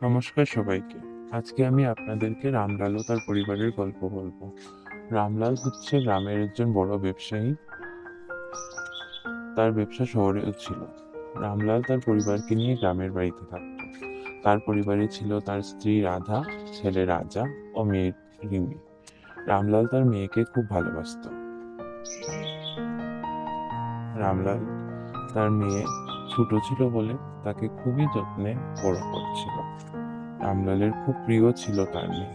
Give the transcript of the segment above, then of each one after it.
নমস্কার সবাইকে। আজকে আমি আপনাদেরকে রামলাল ও তার পরিবারের গল্প বলবো। রামলাল হচ্ছে গ্রামের একজন বড় ব্যবসায়ী। তার ব্যবসা শহরেও ছিল। রামলাল তার পরিবারকে নিয়ে গ্রামের বাড়িতে থাকত। তার পরিবারে ছিল তার স্ত্রী রাধা, ছেলে রাজা ও মেয়ে রিমি। রামলাল তার মেয়েকে খুব ভালোবাসতো। রামলাল তার মেয়ে ছোট ছিল বলে তাকে খুবই যত্নে বড় করছিল। রামলালের খুব প্রিয় ছিল তার মেয়ে।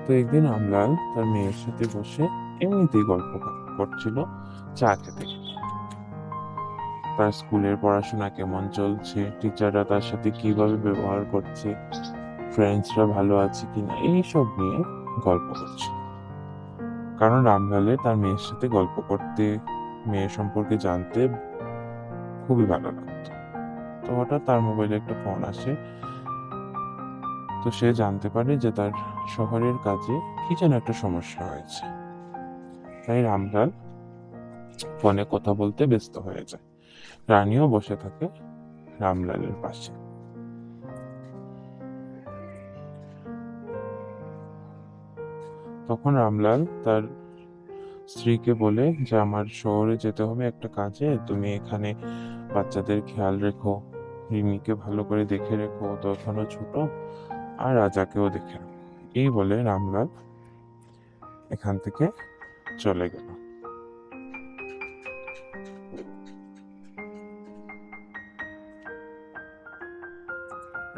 তো একদিন রামলাল তার মেয়ের সাথে বসে এমনিতেই গল্প করছিল চা খেতে খেতে। তার স্কুলের পড়াশোনা কেমন চলছে, টিচাররা তার সাথে কিভাবে ব্যবহার করছে, ফ্রেন্ডসরা ভালো আছে কিনা, এইসব নিয়ে গল্প করছে। কারণ রামলালের তার মেয়ের সাথে গল্প করতে, মেয়ে সম্পর্কে জানতে খুবই ভালো লাগতো। তো হঠাৎ তার মোবাইলে একটা ফোন আসে। তো সে জানতে পারে যে তার শহরের কাজে কি যেন একটা সমস্যা হয়েছে। তাই রামলাল ফোনে কথা বলতে ব্যস্ত হয়ে যায়। রানীও বসে থাকে রামলালের পাশে। তখন রামলাল তার স্ত্রীকে বলে যে আমার শহরে যেতে হবে একটা কাজে, তুমি এখানে বাচ্চাদের খেয়াল রেখো, রিমিকে ভালো করে দেখে রেখো, ও তো এখনো ছোট, আর রাজাকেও দেখে রাখো। এই বলে রামলাল এখান থেকে চলে গেল।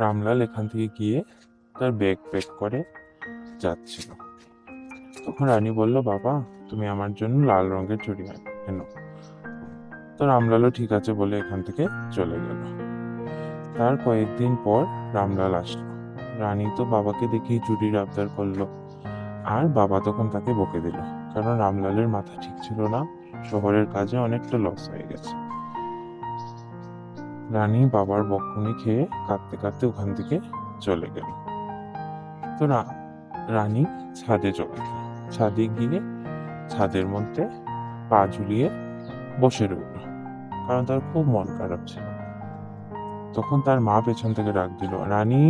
রামলাল এখান থেকে গিয়ে তার ব্যাগ প্যাক করে যাচ্ছিল। তখন রানী বলল, বাবা তুমি আমার জন্য লাল রঙের চুড়ি এনো। তো রামলালও ঠিক আছে বলে এখান থেকে চলে গেল। তার কয়েকদিন পর রামলাল আসলো। রানী তো বাবাকে দেখেই চুড়ির আবদার করলো, আর বাবা তখন তাকে বকে দিল, কারণ রামলালের মাথা ঠিক ছিল না, শহরের কাজে অনেকটা লস হয়ে গেছে। রানী বাবার বকুনি খেয়ে কাঁদতে কাঁদতে ওখান থেকে চলে গেল। তো রানী ছাদে চলে গেল। ছাদে গিয়ে ছাদের মধ্যে পা ঝুলিয়ে বসে রইল, কারণ তার খুব মন খারাপ ছিল। তখন তার মা পেছন থেকে ডাক দিল, রানী,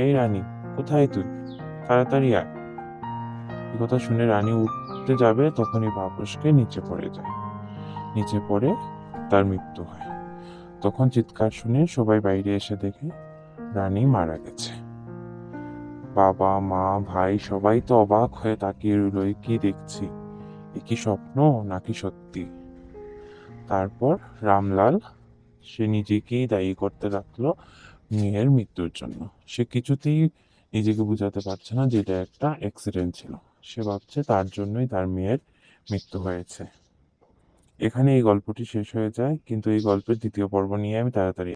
এই রানী, কোথায় তুই? তাড়াতাড়ি আয়। এই কথা শুনে রানী উঠতে যাবে, তখনই পা ফসকে নিচে পড়ে যায়। নিচে পড়ে তার মৃত্যু হয়। তখন চিৎকার শুনে সবাই বাইরে এসে দেখে রানী মারা গেছে। বাবা, মা, ভাই সবাই তো অবাক হয়ে তাকিয়ে রইল, এ কি দেখছি, এ কি স্বপ্ন নাকি সত্যি? তারপর রামলাল সে নিজেকেই দায়ী করতে লাগলো মেয়ের মৃত্যুর জন্য। সে কিছুতেই নিজেকে বুঝাতে পারছে না যে এটা একটা অ্যাক্সিডেন্ট ছিল। সে ভাবছে তার জন্যই তার মেয়ের মৃত্যু হয়েছে। এখানে এই গল্পটি শেষ হয়ে যায়, কিন্তু এই গল্পের দ্বিতীয় পর্ব নিয়ে আমি তাড়াতাড়ি